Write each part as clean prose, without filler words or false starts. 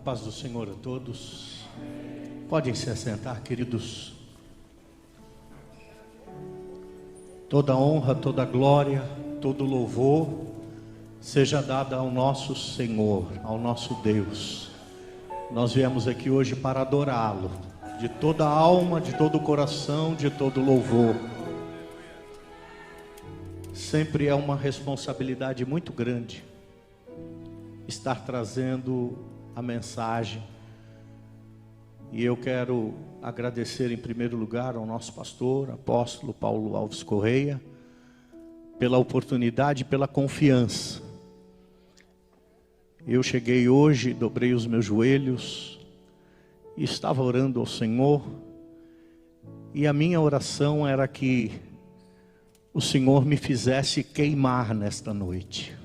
paz do Senhor a todos. Podem se assentar, queridos. Toda honra, toda glória, todo louvor seja dada ao nosso Senhor, ao nosso Deus. Nós viemos aqui hoje para adorá-lo, de toda a alma, de todo o coração, de todo o louvor. Sempre é uma responsabilidade muito grande estar trazendo a mensagem. E eu quero agradecer em primeiro lugar ao nosso pastor, apóstolo Paulo Alves Correia, pela oportunidade e pela confiança. Eu cheguei hoje, dobrei os meus joelhos e estava orando ao Senhor, e a minha oração era que o Senhor me fizesse queimar nesta noite,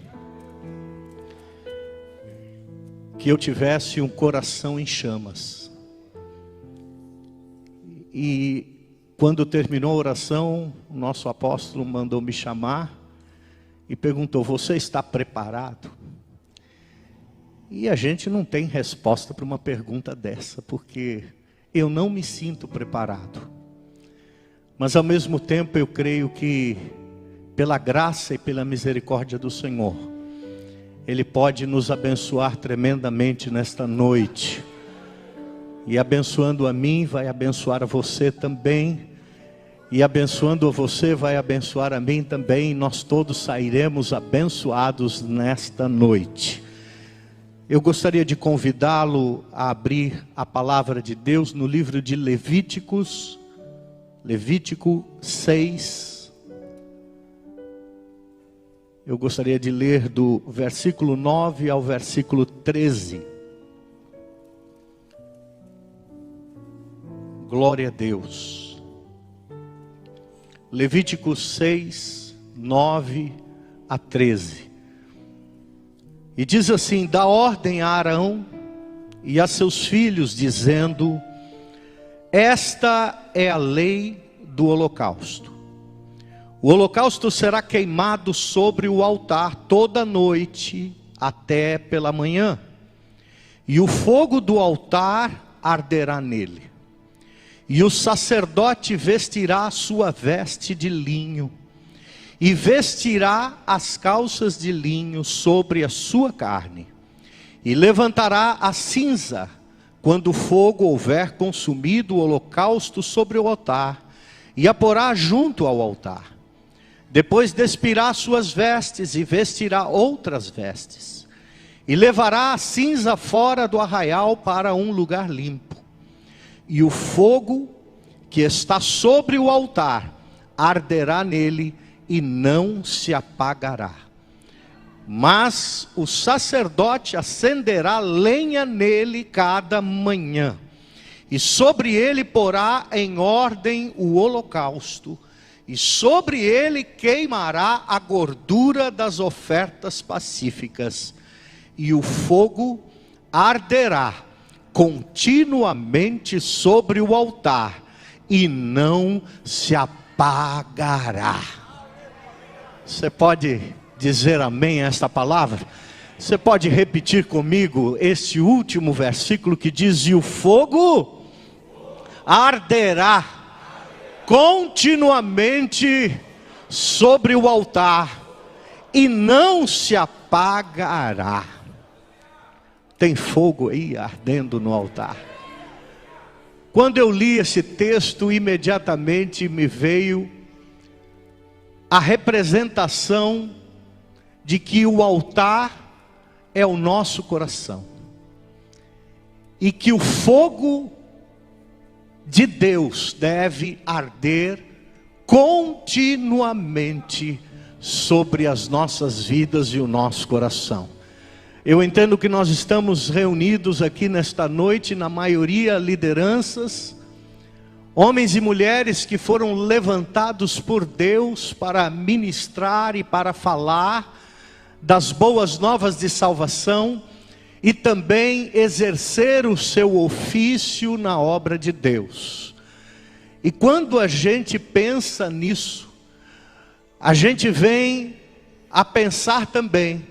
que eu tivesse um coração em chamas. E quando terminou a oração, o nosso apóstolo mandou me chamar e perguntou: você está preparado? E a gente não tem resposta para uma pergunta dessa, porque eu não me sinto preparado. Mas ao mesmo tempo eu creio que pela graça e pela misericórdia do Senhor, Ele pode nos abençoar tremendamente nesta noite. E abençoando a mim, vai abençoar a você também. E abençoando a você, vai abençoar a mim também. Nós todos sairemos abençoados nesta noite. Eu gostaria de convidá-lo a abrir a palavra de Deus no livro de Levítico 6. Eu gostaria de ler do versículo 9 ao versículo 13. Glória a Deus. Levítico 6, 9 a 13. E diz assim: dá ordem a Arão e a seus filhos, dizendo: esta é a lei do holocausto. O holocausto será queimado sobre o altar toda noite até pela manhã, e o fogo do altar arderá nele. E o sacerdote vestirá a sua veste de linho, e vestirá as calças de linho sobre a sua carne, e levantará a cinza quando o fogo houver consumido o holocausto sobre o altar, e a porá junto ao altar. Depois despirá suas vestes e vestirá outras vestes, e levará a cinza fora do arraial para um lugar limpo. E o fogo que está sobre o altar arderá nele e não se apagará. Mas o sacerdote acenderá lenha nele cada manhã, e sobre ele porá em ordem o holocausto, e sobre ele queimará a gordura das ofertas pacíficas, e o fogo arderá continuamente sobre o altar, e não se apagará. Você pode dizer amém a esta palavra? Você pode repetir comigo este último versículo que diz: e o fogo arderá continuamente sobre o altar, e não se apagará. Tem fogo aí ardendo no altar. Quando eu li esse texto, imediatamente me veio a representação de que o altar é o nosso coração, e que o fogo de Deus deve arder continuamente sobre as nossas vidas e o nosso coração. Eu entendo que nós estamos reunidos aqui nesta noite, na maioria lideranças, homens e mulheres que foram levantados por Deus para ministrar e para falar das boas novas de salvação, e também exercer o seu ofício na obra de Deus. E quando a gente pensa nisso, a gente vem a pensar também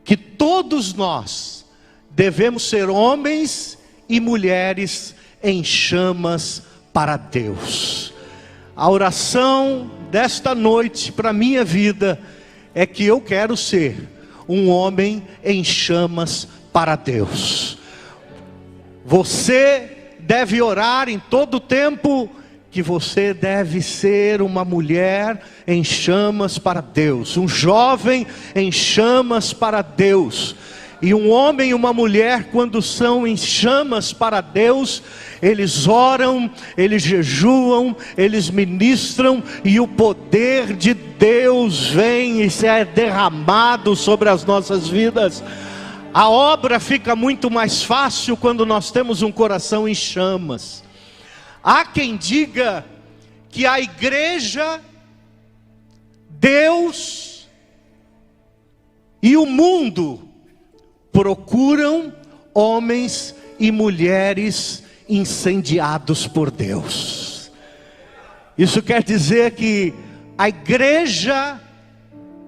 que todos nós devemos ser homens e mulheres em chamas para Deus. A oração desta noite para a minha vida é que eu quero ser um homem em chamas para Deus. Você deve orar em todo tempo que você deve ser uma mulher em chamas para Deus, um jovem em chamas para Deus. E um homem e uma mulher, quando são em chamas para Deus, eles oram, eles jejuam, eles ministram, e o poder de Deus vem e é derramado sobre as nossas vidas. A obra fica muito mais fácil quando nós temos um coração em chamas. Há quem diga que a igreja, Deus e o mundo procuram homens e mulheres incendiados por Deus. Isso quer dizer que a igreja,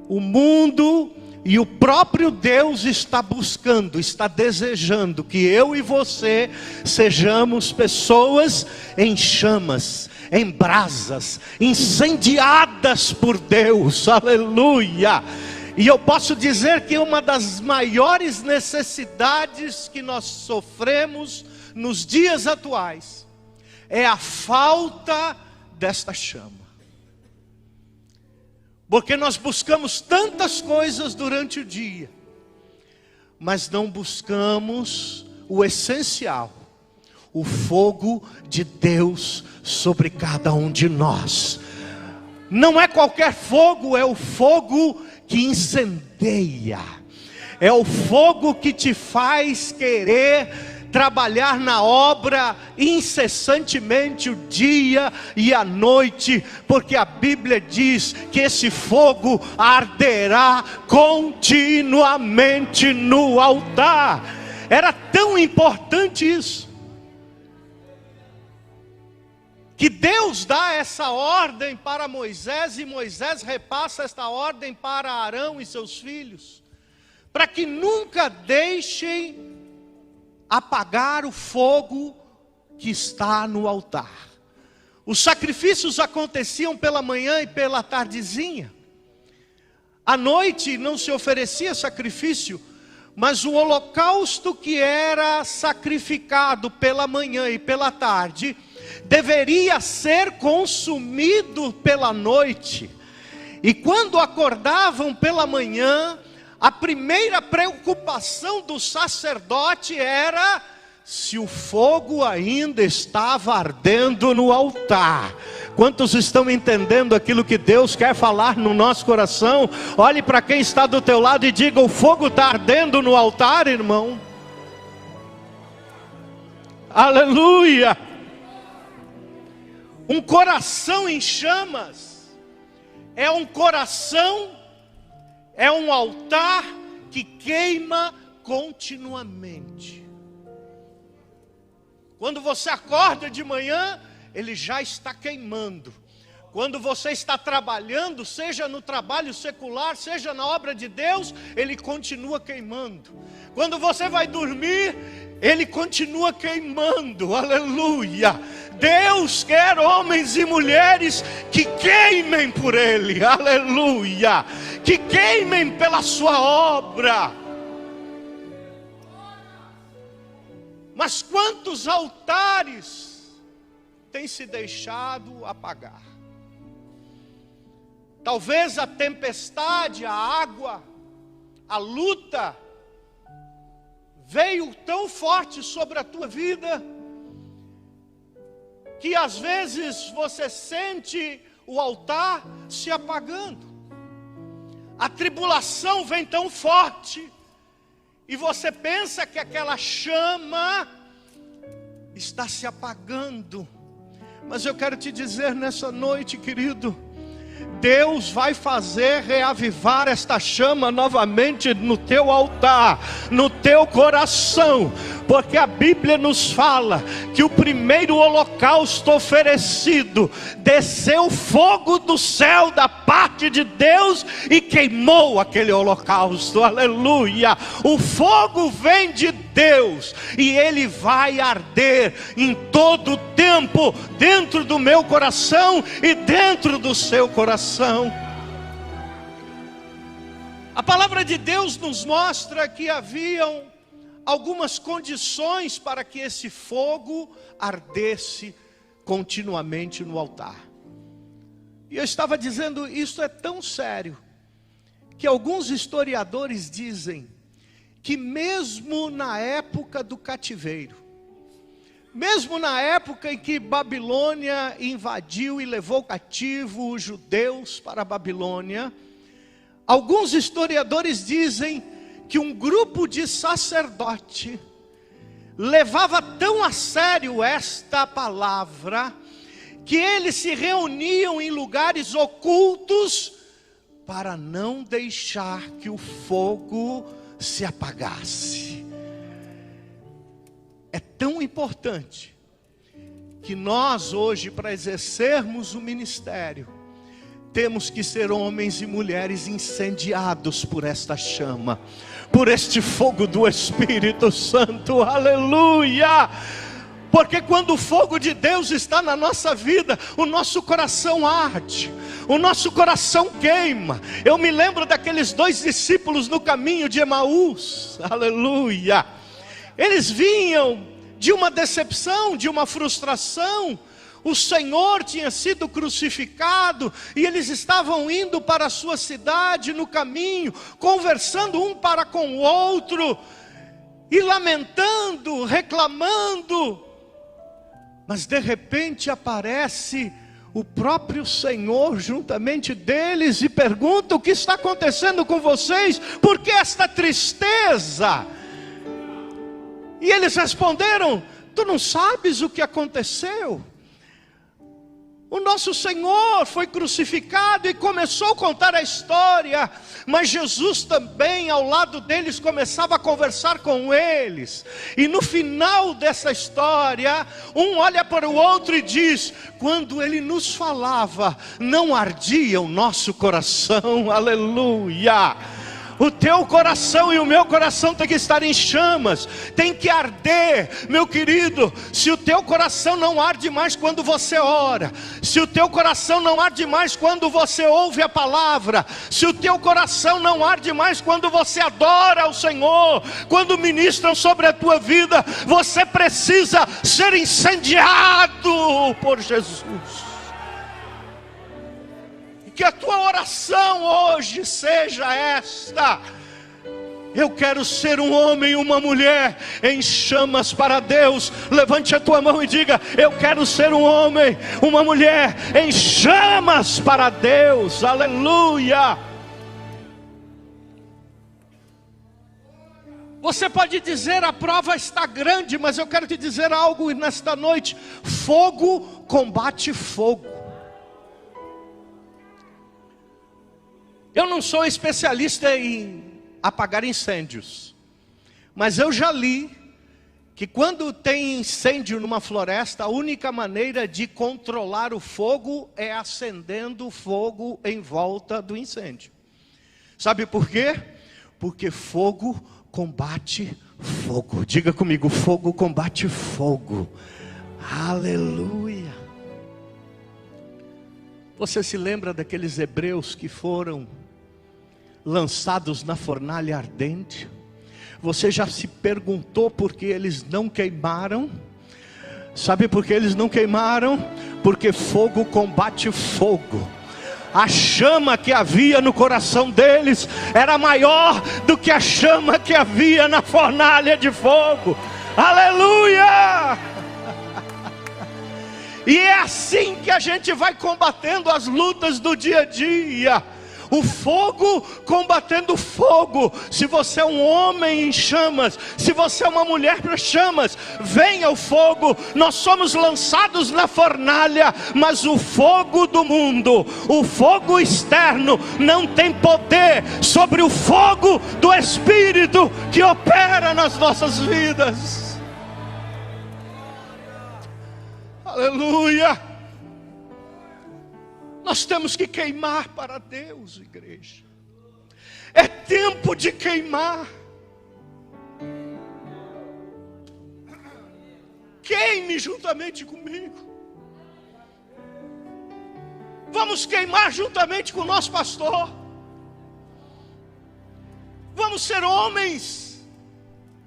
o mundo e o próprio Deus está buscando, está desejando que eu e você sejamos pessoas em chamas, em brasas, incendiadas por Deus, aleluia. E eu posso dizer que uma das maiores necessidades que nós sofremos nos dias atuais é a falta desta chama. Porque nós buscamos tantas coisas durante o dia, mas não buscamos o essencial, o fogo de Deus sobre cada um de nós. Não é qualquer fogo, é o fogo que incendeia, é o fogo que te faz querer trabalhar na obra incessantemente o dia e a noite, porque a Bíblia diz que esse fogo arderá continuamente no altar. Era tão importante isso, que Deus dá essa ordem para Moisés, e Moisés repassa esta ordem para Arão e seus filhos, para que nunca deixem apagar o fogo que está no altar. Os sacrifícios aconteciam pela manhã e pela tardezinha. À noite não se oferecia sacrifício, mas o holocausto que era sacrificado pela manhã e pela tarde deveria ser consumido pela noite. E quando acordavam pela manhã, a primeira preocupação do sacerdote era se o fogo ainda estava ardendo no altar. Quantos estão entendendo aquilo que Deus quer falar no nosso coração? Olhe para quem está do teu lado e diga: o fogo está ardendo no altar, irmão. Aleluia! Um coração em chamas é um coração, é um altar que queima continuamente. Quando você acorda de manhã, ele já está queimando. Quando você está trabalhando, seja no trabalho secular, seja na obra de Deus, ele continua queimando. Quando você vai dormir, ele continua queimando, aleluia. Deus quer homens e mulheres que queimem por Ele, aleluia. Que queimem pela sua obra. Mas quantos altares têm se deixado apagar? Talvez a tempestade, a água, a luta veio tão forte sobre a tua vida, que às vezes você sente o altar se apagando. A tribulação vem tão forte, e você pensa que aquela chama está se apagando. Mas eu quero te dizer nessa noite, querido, Deus vai fazer reavivar esta chama novamente no teu altar, no teu coração, porque a Bíblia nos fala que o primeiro holocausto oferecido, desceu fogo do céu da parte de Deus e queimou aquele holocausto, aleluia. O fogo vem de Deus, e ele vai arder em todo o tempo, dentro do meu coração e dentro do seu coração. A palavra de Deus nos mostra que haviam algumas condições para que esse fogo ardesse continuamente no altar. E eu estava dizendo, isso é tão sério, que alguns historiadores dizem que mesmo na época do cativeiro, mesmo na época em que Babilônia invadiu e levou cativo os judeus para a Babilônia, alguns historiadores dizem que um grupo de sacerdote levava tão a sério esta palavra, que eles se reuniam em lugares ocultos para não deixar que o fogo se apagasse. É tão importante que nós hoje, para exercermos o ministério, temos que ser homens e mulheres incendiados por esta chama, por este fogo do Espírito Santo, aleluia! Porque quando o fogo de Deus está na nossa vida, o nosso coração arde, o nosso coração queima. Eu me lembro daqueles 2 discípulos no caminho de Emaús, aleluia. Eles vinham de uma decepção, de uma frustração. O Senhor tinha sido crucificado e eles estavam indo para a sua cidade no caminho, conversando um para com o outro, e lamentando, reclamando. Mas de repente aparece o próprio Senhor juntamente deles e pergunta: o que está acontecendo com vocês? Por que esta tristeza? E eles responderam: tu não sabes o que aconteceu? O nosso Senhor foi crucificado, e começou a contar a história, mas Jesus também ao lado deles começava a conversar com eles. E no final dessa história, um olha para o outro e diz: quando ele nos falava, não ardia o nosso coração, aleluia. O teu coração e o meu coração tem que estar em chamas, tem que arder, meu querido. Se o teu coração não arde mais quando você ora, se o teu coração não arde mais quando você ouve a palavra, se o teu coração não arde mais quando você adora ao Senhor, quando ministram sobre a tua vida, você precisa ser incendiado por Jesus. Que a tua oração hoje seja esta: eu quero ser um homem e uma mulher em chamas para Deus. Levante a tua mão e diga: eu quero ser um homem, uma mulher em chamas para Deus, aleluia. Você pode dizer: a prova está grande, mas eu quero te dizer algo nesta noite: fogo combate fogo. Eu não sou especialista em apagar incêndios, mas eu já li que quando tem incêndio numa floresta, a única maneira de controlar o fogo é acendendo o fogo em volta do incêndio. Sabe por quê? Porque fogo combate fogo. Diga comigo: fogo combate fogo. Aleluia. Você se lembra daqueles hebreus que foram lançados na fornalha ardente? Você já se perguntou por que eles não queimaram? Sabe por que eles não queimaram? Porque fogo combate fogo. A chama que havia no coração deles era maior do que a chama que havia na fornalha de fogo. Aleluia! E é assim que a gente vai combatendo as lutas do dia a dia. O fogo combatendo fogo. Se você é um homem em chamas, se você é uma mulher para chamas, venha o fogo. Nós somos lançados na fornalha, mas o fogo do mundo, o fogo externo, não tem poder sobre o fogo do Espírito que opera nas nossas vidas. Aleluia. Nós temos que queimar para Deus, igreja. É tempo de queimar. queime juntamente comigo. Vamos queimar juntamente com o nosso pastor. Vamos ser homens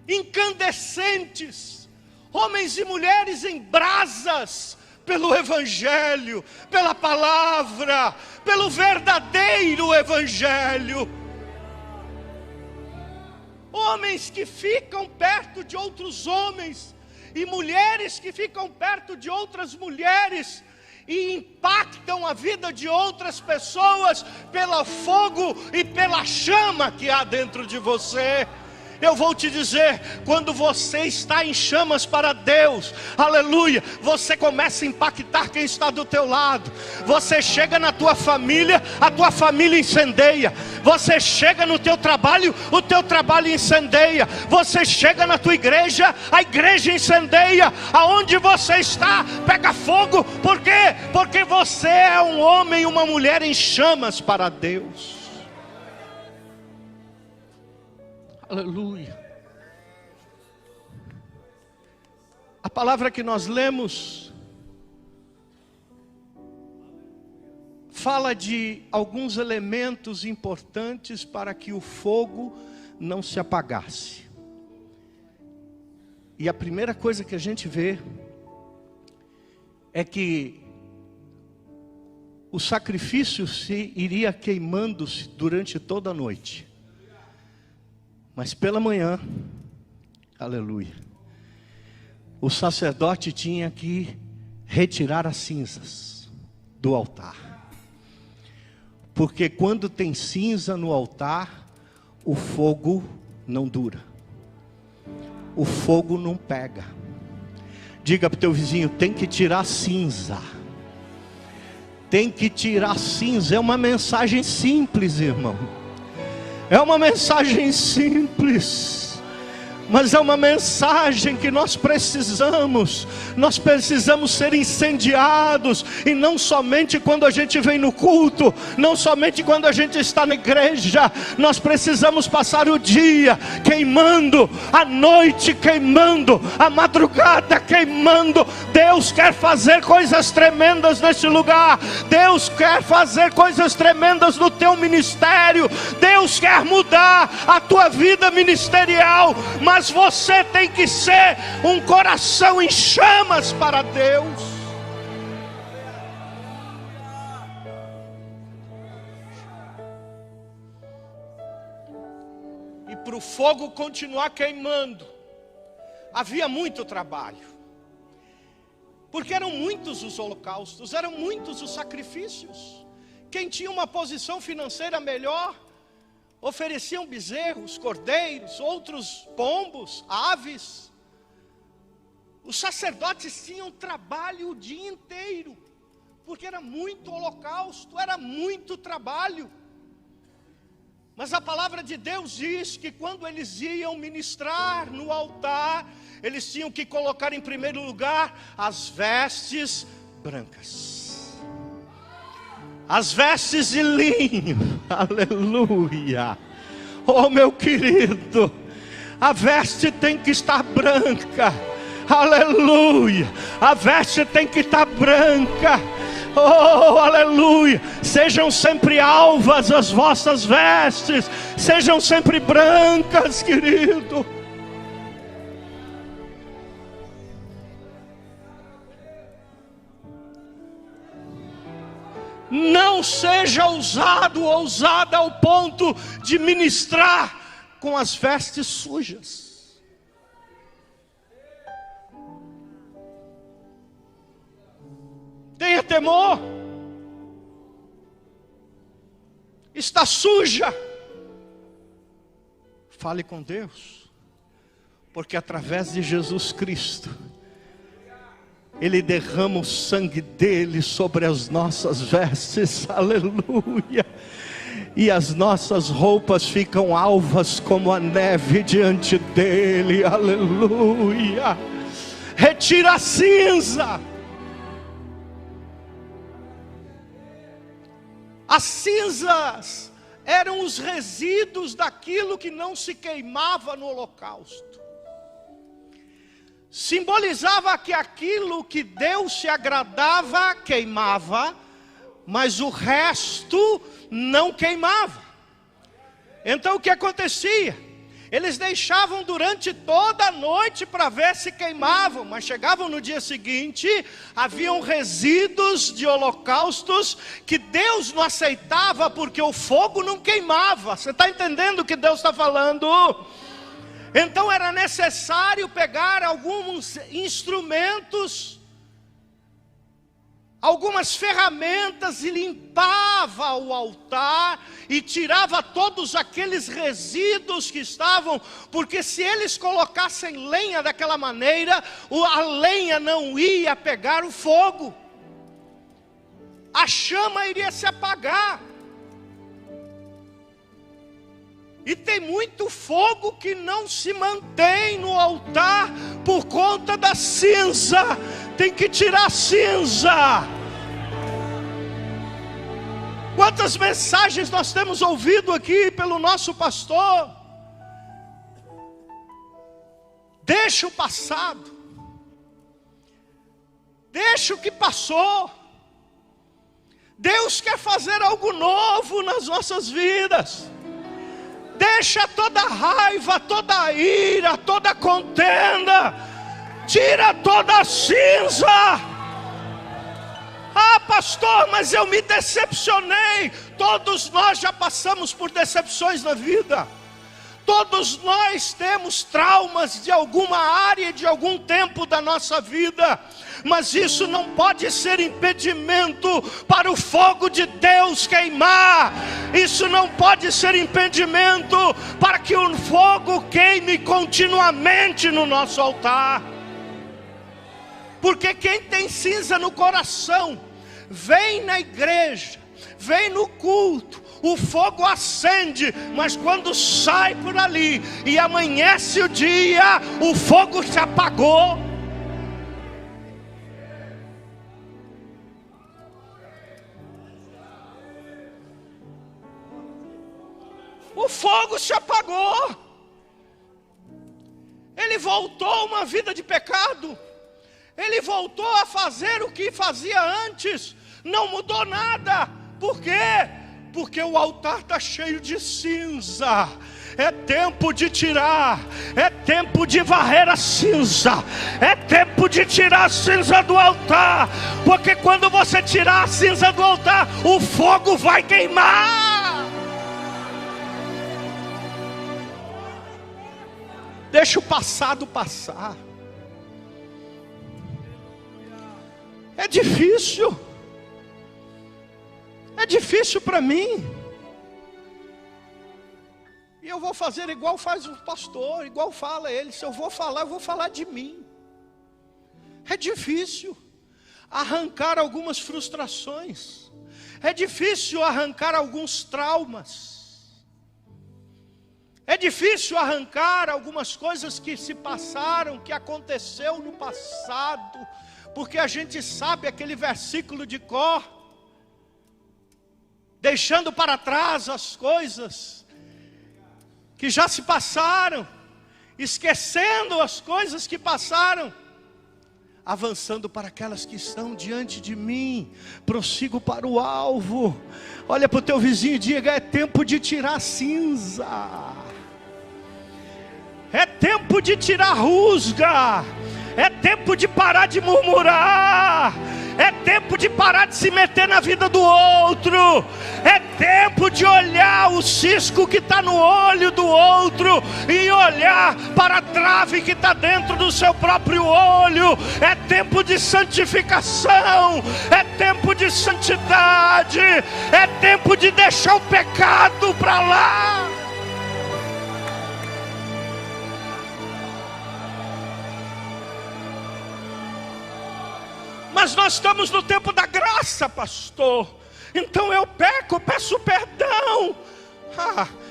incandescentes, homens e mulheres em brasas, pelo Evangelho, pela palavra, pelo verdadeiro Evangelho. Homens que ficam perto de outros homens, e mulheres que ficam perto de outras mulheres, e impactam a vida de outras pessoas, pelo fogo e pela chama que há dentro de você. Eu vou te dizer, quando você está em chamas para Deus, aleluia, você começa a impactar quem está do teu lado. Você chega na tua família, a tua família incendeia. Você chega no teu trabalho, o teu trabalho incendeia. Você chega na tua igreja, a igreja incendeia. Aonde você está, pega fogo. Por quê? Porque você é um homem e uma mulher em chamas para Deus. Aleluia. A palavra que nós lemos fala de alguns elementos importantes para que o fogo não se apagasse. E a primeira coisa que a gente vê é que o sacrifício se iria queimando-se durante toda a noite. Mas pela manhã, aleluia, o sacerdote tinha que retirar as cinzas do altar. Porque quando tem cinza no altar, o fogo não dura. O fogo não pega. Diga para o teu vizinho, tem que tirar cinza. Tem que tirar cinza. É uma mensagem simples, irmão. É uma mensagem simples, mas é uma mensagem que nós precisamos ser incendiados, e não somente quando a gente vem no culto, não somente quando a gente está na igreja. Nós precisamos passar o dia queimando, a noite queimando, a madrugada queimando. Deus quer fazer coisas tremendas neste lugar. Deus quer fazer coisas tremendas no teu ministério. Deus quer mudar a tua vida ministerial, mas você tem que ser um coração em chamas para Deus. E para o fogo continuar queimando, havia muito trabalho. Porque eram muitos os holocaustos, eram muitos os sacrifícios. Quem tinha uma posição financeira melhor, ofereciam bezerros, cordeiros, outros pombos, aves. Os sacerdotes tinham trabalho o dia inteiro, porque era muito holocausto, era muito trabalho. Mas a palavra de Deus diz que quando eles iam ministrar no altar, eles tinham que colocar em primeiro lugar as vestes brancas. As vestes de linho, aleluia. Oh meu querido, a veste tem que estar branca, aleluia. A veste tem que estar branca, oh aleluia. Sejam sempre alvas as vossas vestes, sejam sempre brancas, querido. Não seja ousado ou ousada ao ponto de ministrar com as vestes sujas. Tenha temor. Está suja. Fale com Deus, porque através de Jesus Cristo, Ele derrama o sangue dele sobre as nossas vestes, aleluia. E as nossas roupas ficam alvas como a neve diante dele, aleluia. Retira a cinza. As cinzas eram os resíduos daquilo que não se queimava no holocausto. simbolizava que aquilo que Deus se agradava queimava, mas o resto não queimava. Então o que acontecia? Eles deixavam durante toda a noite para ver se queimavam, mas chegavam no dia seguinte, haviam resíduos de holocaustos que Deus não aceitava porque o fogo não queimava. Você está entendendo o que Deus está falando? Então era necessário pegar alguns instrumentos, algumas ferramentas, e limpava o altar e tirava todos aqueles resíduos que estavam, porque se eles colocassem lenha daquela maneira, a lenha não ia pegar o fogo, a chama iria se apagar. E tem muito fogo que não se mantém no altar por conta da cinza. Tem que tirar a cinza. Quantas mensagens nós temos ouvido aqui pelo nosso pastor? Deixa o passado. Deixa o que passou. Deus quer fazer algo novo nas nossas vidas. Deixa toda a raiva, toda a ira, toda a contenda. Tira toda a cinza. Ah, pastor, mas eu me decepcionei. Todos nós já passamos por decepções na vida. Todos nós temos traumas de alguma área, de algum tempo da nossa vida. Mas isso não pode ser impedimento para o fogo de Deus queimar. Isso não pode ser impedimento para que o fogo queime continuamente no nosso altar. Porque quem tem cinza no coração, vem na igreja, vem no culto, o fogo acende, mas quando sai por ali e amanhece o dia, o fogo se apagou. O fogo se apagou. Ele voltou a uma vida de pecado. Ele voltou a fazer o que fazia antes. Não mudou nada. Por quê? Porque o altar está cheio de cinza. É tempo de tirar. É tempo de varrer a cinza. É tempo de tirar a cinza do altar. Porque quando você tirar a cinza do altar, o fogo vai queimar. Deixa o passado passar. É difícil. É difícil para mim. E eu vou fazer igual faz o pastor, igual fala ele. Se eu vou falar, eu vou falar de mim. É difícil arrancar algumas frustrações. É difícil arrancar alguns traumas. É difícil arrancar algumas coisas que se passaram, que aconteceu no passado, porque a gente sabe aquele versículo de cor, deixando para trás as coisas que já se passaram, esquecendo as coisas que passaram, avançando para aquelas que estão diante de mim, prossigo para o alvo. Olha para o teu vizinho e diga: é tempo de tirar cinza. É tempo de tirar rusga. É tempo de parar de murmurar. É tempo de parar de se meter na vida do outro. É tempo de olhar o cisco que está no olho do outro e olhar para a trave que está dentro do seu próprio olho. É tempo de santificação. É tempo de santidade. É tempo de deixar o pecado para lá. Mas nós estamos no tempo da graça, pastor. Então eu peco, peço perdão.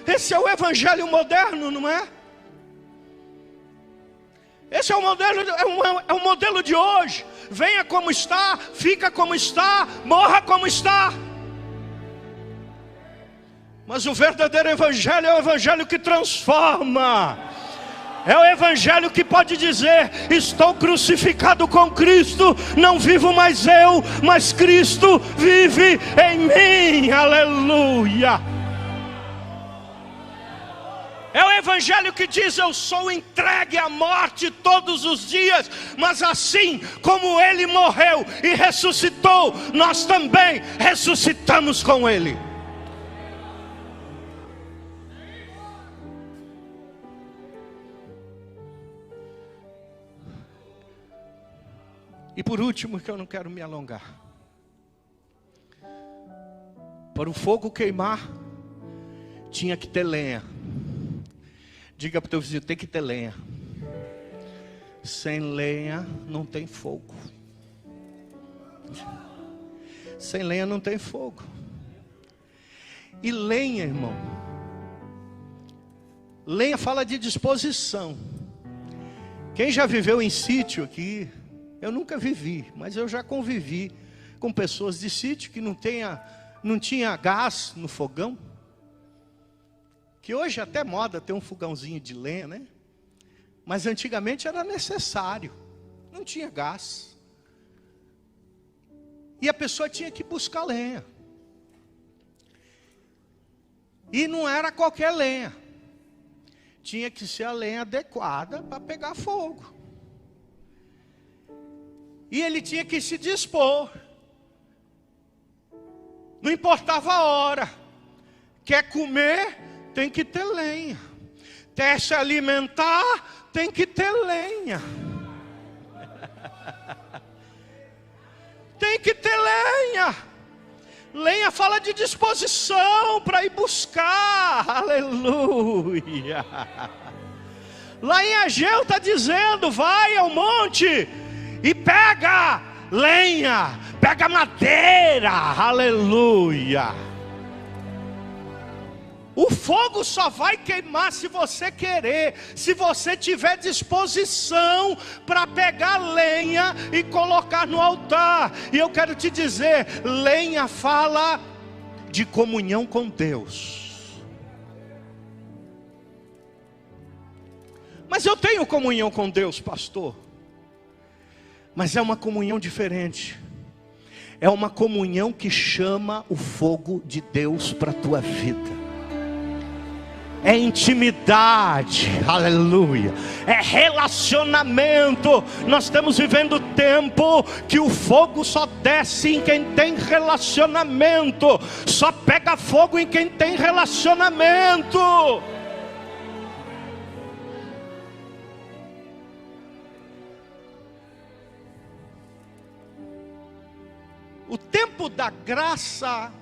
Esse é o evangelho moderno, não é? Esse é o modelo, é o modelo de hoje. Venha como está, fica como está, morra como está. Mas o verdadeiro evangelho é o evangelho que transforma. É o evangelho que pode dizer: estou crucificado com Cristo, não vivo mais eu, mas Cristo vive em mim. Aleluia. É o evangelho que diz: eu sou entregue à morte todos os dias, mas assim como Ele morreu e ressuscitou, nós também ressuscitamos com Ele. E por último, que eu não quero me alongar, para o fogo queimar, tinha que ter lenha. Diga para o teu vizinho: tem que ter lenha. Sem lenha não tem fogo. Sem lenha não tem fogo. E lenha, irmão, lenha fala de disposição. Quem já viveu em sítio aqui? Eu nunca vivi, mas eu já convivi com pessoas de sítio que não tinha gás no fogão. Que hoje até moda ter um fogãozinho de lenha, né? Mas antigamente era necessário. Não tinha gás. E a pessoa tinha que buscar lenha. E não era qualquer lenha. Tinha que ser a lenha adequada para pegar fogo. E ele tinha que se dispor. Não importava a hora. Quer comer, tem que ter lenha. Quer se alimentar, tem que ter lenha. Tem que ter lenha. Lenha fala de disposição para ir buscar. Aleluia. Lá em Ageu está dizendo: vai ao monte e pega lenha, pega madeira. Aleluia. O fogo só vai queimar se você querer, se você tiver disposição para pegar lenha e colocar no altar. E eu quero te dizer, lenha fala de comunhão com Deus. Mas eu tenho comunhão com Deus, pastor. Mas é uma comunhão diferente. É uma comunhão que chama o fogo de Deus para a tua vida. É intimidade, aleluia. É relacionamento. Nós estamos vivendo tempo que o fogo só desce em quem tem relacionamento. Só pega fogo em quem tem relacionamento. O tempo da graça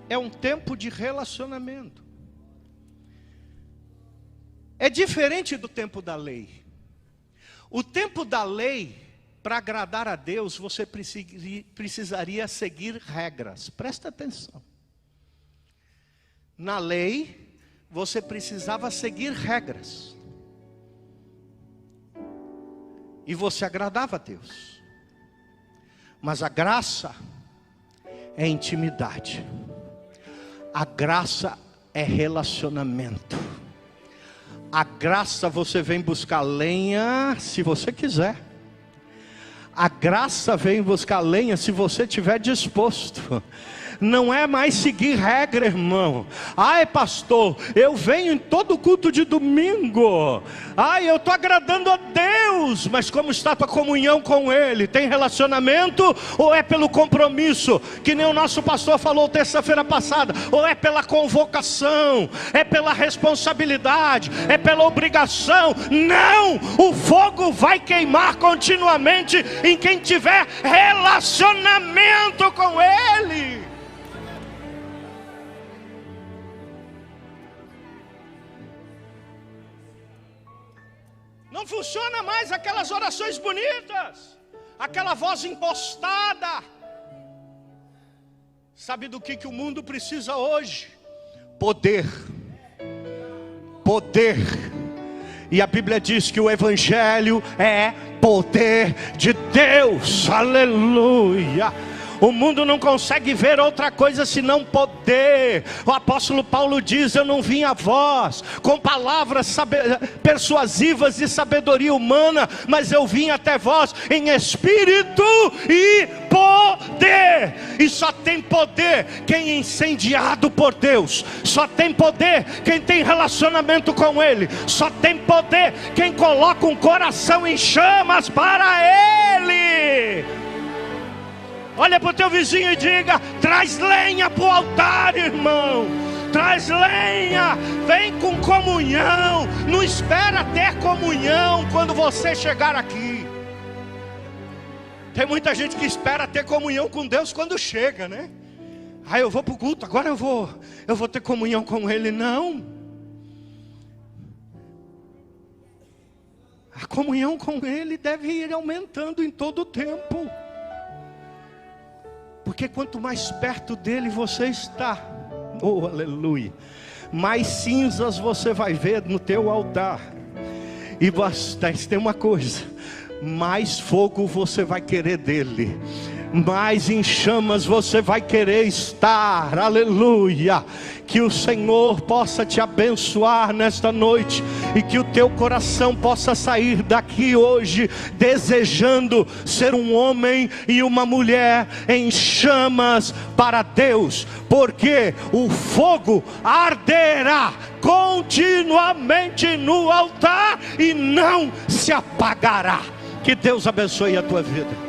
é um tempo de relacionamento. É diferente do tempo da lei. O tempo da lei, para agradar a Deus, você precisaria seguir regras. Presta atenção. Na lei, você precisava seguir regras. E você agradava a Deus. Mas a graça é intimidade. A graça é relacionamento. A graça você vem buscar lenha se você quiser. A graça vem buscar lenha se você estiver disposto. Não é mais seguir regra, irmão. Ai, pastor, eu venho em todo culto de domingo. Ai, eu estou agradando a Deus. Mas como está a tua comunhão com Ele? Tem relacionamento ou é pelo compromisso? Que nem o nosso pastor falou terça-feira passada. Ou é pela convocação? É pela responsabilidade? É pela obrigação? Não! O fogo vai queimar continuamente em quem tiver relacionamento com Ele. Não funciona mais aquelas orações bonitas, aquela voz impostada. Sabe do que o mundo precisa hoje? Poder. Poder. E a Bíblia diz que o Evangelho é poder de Deus. Aleluia. O mundo não consegue ver outra coisa senão poder. O apóstolo Paulo diz: eu não vim a vós com palavras persuasivas de sabedoria humana, mas eu vim até vós em espírito e poder. E só tem poder quem é incendiado por Deus. Só tem poder quem tem relacionamento com Ele. Só tem poder quem coloca um coração em chamas para Ele. Olha para o teu vizinho e diga: traz lenha para o altar, irmão. Traz lenha, vem com comunhão. Não espera ter comunhão quando você chegar aqui. Tem muita gente que espera ter comunhão com Deus quando chega, né? Ah, eu vou para o culto, agora eu vou ter comunhão com Ele. Não. A comunhão com Ele deve ir aumentando em todo o tempo. Porque quanto mais perto dele você está, oh aleluia, mais cinzas você vai ver no teu altar. E tem uma coisa: mais fogo você vai querer dele, mais em chamas você vai querer estar. Aleluia. Que o Senhor possa te abençoar nesta noite, e que o teu coração possa sair daqui hoje desejando ser um homem e uma mulher em chamas para Deus, porque o fogo arderá continuamente no altar e não se apagará. Que Deus abençoe a tua vida.